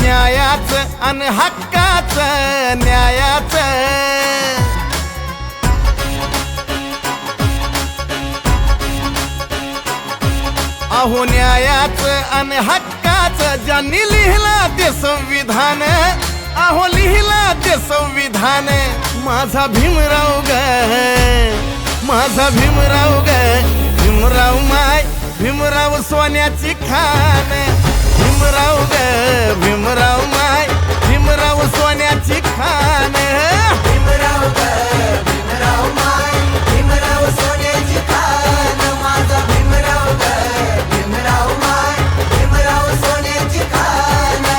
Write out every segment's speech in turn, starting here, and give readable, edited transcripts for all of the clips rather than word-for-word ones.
न्यायाचं आणि हक्काचं न्यायाचं अहो न्यायाचं आणि हक्काचं ज्यांनी लिहिला ते संविधान अहो लिहिला ते संविधान माझा भीमराव ग माझा भीमराव ग भीमराव माय भीमराव सोन्याची खान भीमराव ग भीमराव माय भीमराव सोन्याची खान भीमराव ग भीमराव माय भीमराव सोन्याची खान माझा भीमराव ग भीमराव माय भीमराव सोन्याची खान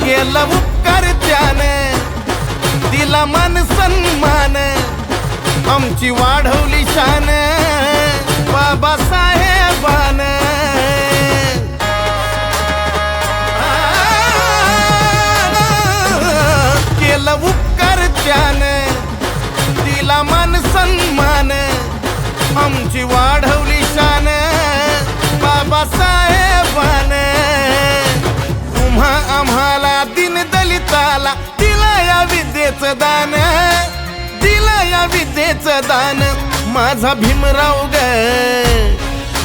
केला उपकार त्याने दिला मान सन्मान आमची वाढवली शान बाबासाहेबान केला उपकार त्याने दिला मान सन्मान आमची वाढवली शान बाबासाहेबान आम्हाला दिन दलिताला दिला या विद्येचं दान दिला या विद्येचं दान माझा भीमराव ग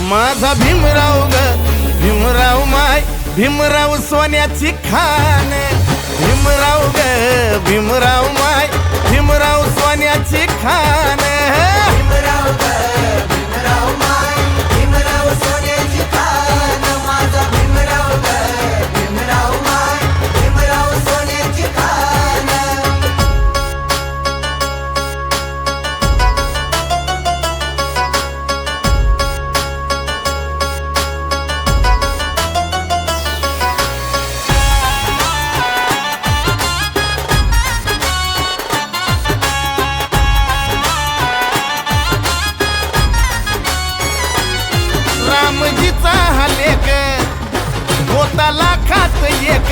माझा भीमराव ग भीमराव माय भीमराव सोन्याची खान भीमराव ग भीमराव माय भीमराव सोन्याची खान भीमराव ग भीमराव माय भीमराव सोन्याची खान माझा भीमराव ग भीमराव माय भीमराव सोन्याची खान रामजीचा हा लेख होता लाखात एक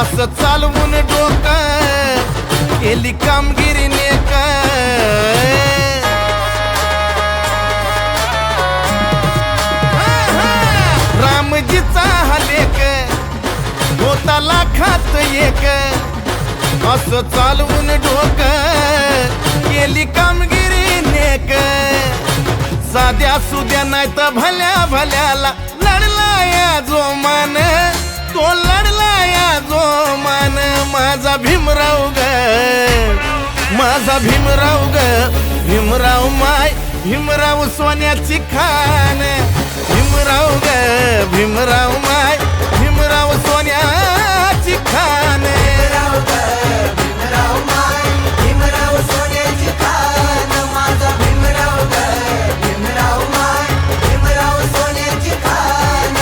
असं चालवून डोकं केली कामगिरी नेक रामजीचा हा लेख होता लाखात एक असं चालवून डोकं केली कामगिरी नेक साध्या सुद्या नाही तर भल्या भल्याला लढला या जो मान तो लढला या जो मान माझा भीमराव ग माझा भीमराव ग भीमराव माय भीमराव सोन्याची खान भीमराव ग भीमराव माय भीमराव सोन्याची खान भीमराव ग भीमराव माय भीमराव सोन्याची खान माझा भीमराव ग भीमराव माय भीमराव सोन्याची खान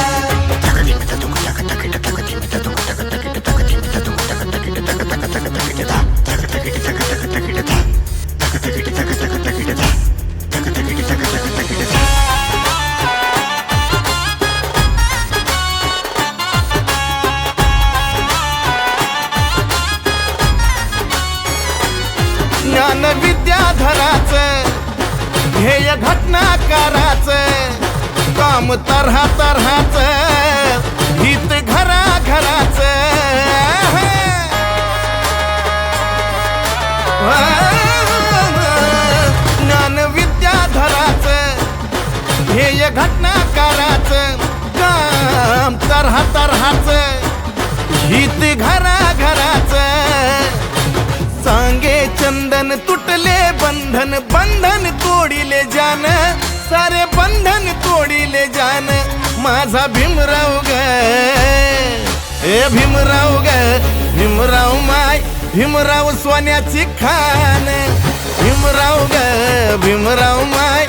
ज्ञान विद्याधराचं ध्येय घटनाकाराचं काम तऱ्हा तऱ्हाचं हित घरा घराचं ज्ञान विद्याधराचं ध्येय घटनाकाराचं काम तऱ्हा तऱ्हाचं हित घरा घराचं सांगे चंदन तुटले बंधन बंधन तोडिले जान सारे बंधन तोडिले जान माझा भीमराव ग ए भीमराव ग भीमराव माय भीमराव सोन्याची खान भीमराव ग भीमराव माय